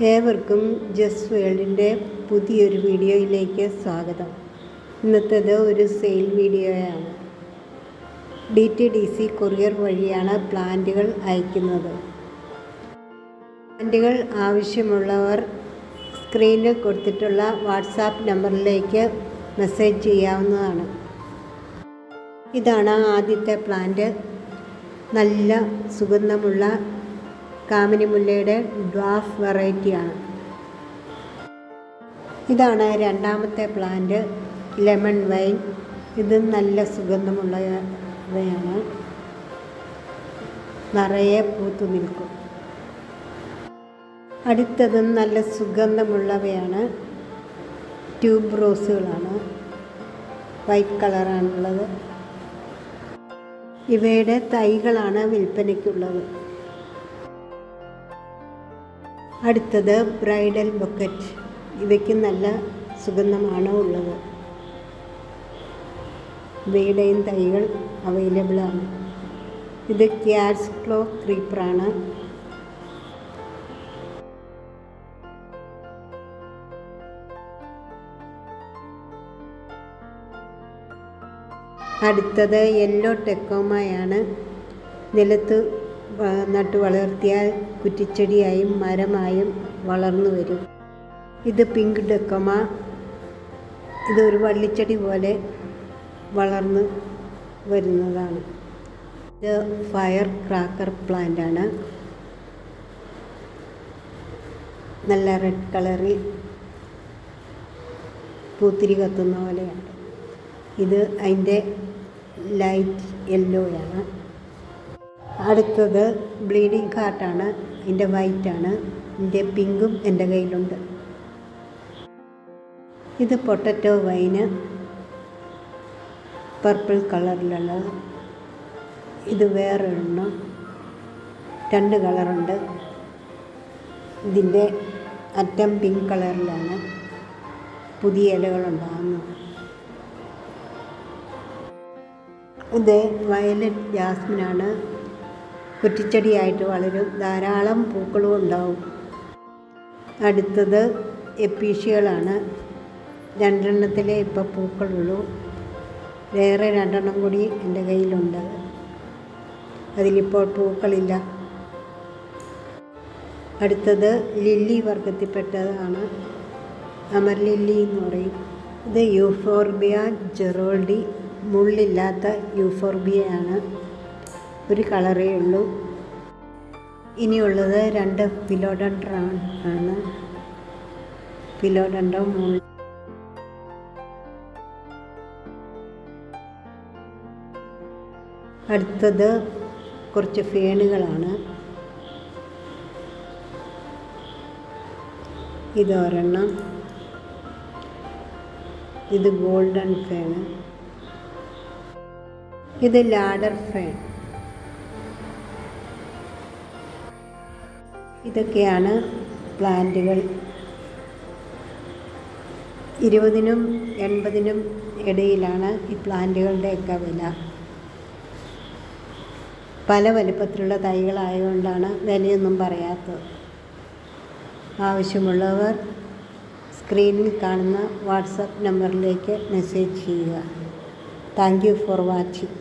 ഏവർക്കും ജസ് വേൾഡിൻ്റെ പുതിയൊരു വീഡിയോയിലേക്ക് സ്വാഗതം. ഇന്നത്തേത് ഒരു സെയിൽ വീഡിയോയാണ്. DTDC കൊറിയർ വഴിയാണ് പ്ലാന്റുകൾ അയക്കുന്നത്. പ്ലാന്റുകൾ ആവശ്യമുള്ളവർ സ്ക്രീനിൽ കൊടുത്തിട്ടുള്ള വാട്സാപ്പ് നമ്പറിലേക്ക് മെസ്സേജ് ചെയ്യാവുന്നതാണ്. ഇതാണ് ആദ്യത്തെ പ്ലാന്റ്. നല്ല സുഗന്ധമുള്ള കാമിനിമുല്ലയുടെ ഡ്വാർഫ് വെറൈറ്റിയാണ്. ഇതാണ് രണ്ടാമത്തെ പ്ലാന്റ്, ലെമൺ വൈൻ. ഇത് നല്ല സുഗന്ധമുള്ളവയാണ്, നിറയെ പൂത്തു നിൽക്കും. അടുത്തതും നല്ല സുഗന്ധമുള്ളവയാണ്, ട്യൂബ് റോസുകളാണ്, വൈറ്റ് കളറാണുള്ളത്. ഇവയുടെ തൈകളാണ് വിൽപ്പനയ്ക്കുള്ളത്. അടുത്തത് ബ്രൈഡൽ ബൊക്കറ്റ്. ഇവയ്ക്ക് നല്ല സുഗന്ധമാണ് ഉള്ളത്. ഇവയുടെയും തൈകൾ അവൈലബിളാണ്. ഇത് ക്യാറ്റ്സ് ക്ലോ ക്രീപ്പറാണ്. അടുത്തത് യെല്ലോ ടെക്കോമയാണ്. നിലത്ത് നട്ടു വളർത്തിയാൽ കുറ്റിച്ചെടിയായും മരമായും വളർന്നു വരും. ഇത് പിങ്ക് ടെക്കോമ. ഇതൊരു വള്ളിച്ചെടി പോലെ വളർന്നു വരുന്നതാണ്. ഇത് ഫയർ ക്രാക്കർ പ്ലാന്റാണ്. നല്ല റെഡ് കളറിൽ പൂത്തിരി കത്തുന്ന പോലെയാണ്. ഇത് അതിൻ്റെ ലൈറ്റ് യെല്ലോയാണ്. അടുത്തത് ബ്ലീഡിങ് ഹാർട്ടാണ്. ഇതിൻ്റെ വൈറ്റാണ്. ഇതിൻ്റെ പിങ്കും എൻ്റെ കയ്യിലുണ്ട്. ഇത് പൊട്ടറ്റോ വൈന്, പർപ്പിൾ കളറിലുള്ളത്. ഇത് വേറൊരെണ്ണം, രണ്ട് കളറുണ്ട്. ഇതിൻ്റെ അറ്റം പിങ്ക് കളറിലാണ്, പുതിയ ഇലകളുണ്ടാകുന്നത്. ഇത് വയലറ്റ് ജാസ്മിനാണ്. കുറ്റിച്ചെടിയായിട്ട് വളരും, ധാരാളം പൂക്കളും ഉണ്ടാവും. അടുത്തത് എപ്പീഷ്യകളാണ്. രണ്ടെണ്ണത്തിലേ ഇപ്പോൾ പൂക്കളുള്ളൂ. വേറെ രണ്ടെണ്ണം കൂടി എൻ്റെ കയ്യിലുണ്ട്, അതിലിപ്പോൾ പൂക്കളില്ല. അടുത്തത് ലില്ലി വർഗത്തിൽപ്പെട്ടതാണ്, അമർ ലില്ലി എന്ന് പറയും. ഇത് യൂഫോർബിയ ജെറോൾഡി, മുള്ളില്ലാത്ത യൂഫോർബിയയാണ്. ഒരു കളറേ ഉള്ളൂ. ഇനിയുള്ളത് രണ്ട് ഫിലോഡൻഡ്രം ആണ്. ഫിലോഡൻഡ്രം മുള്ള. അടുത്തത് കുറച്ച് ഫേണുകളാണ്. ഇതൊരെണ്ണം. ഇത് ഗോൾഡൻ ഫേണ്. ഇത് ലാഡർ ഫേൺ. ഇതൊക്കെയാണ് പ്ലാന്റുകൾ. 20-നും 80-നും ഇടയിലാണ് ഈ പ്ലാന്റുകളുടെയൊക്കെ വില. പല വലിപ്പത്തിലുള്ള തൈകളായതുകൊണ്ടാണ് വിലയൊന്നും പറയാത്തത്. ആവശ്യമുള്ളവർ സ്ക്രീനിൽ കാണുന്ന വാട്സാപ്പ് നമ്പറിലേക്ക് മെസ്സേജ് ചെയ്യുക. Thank you for watching.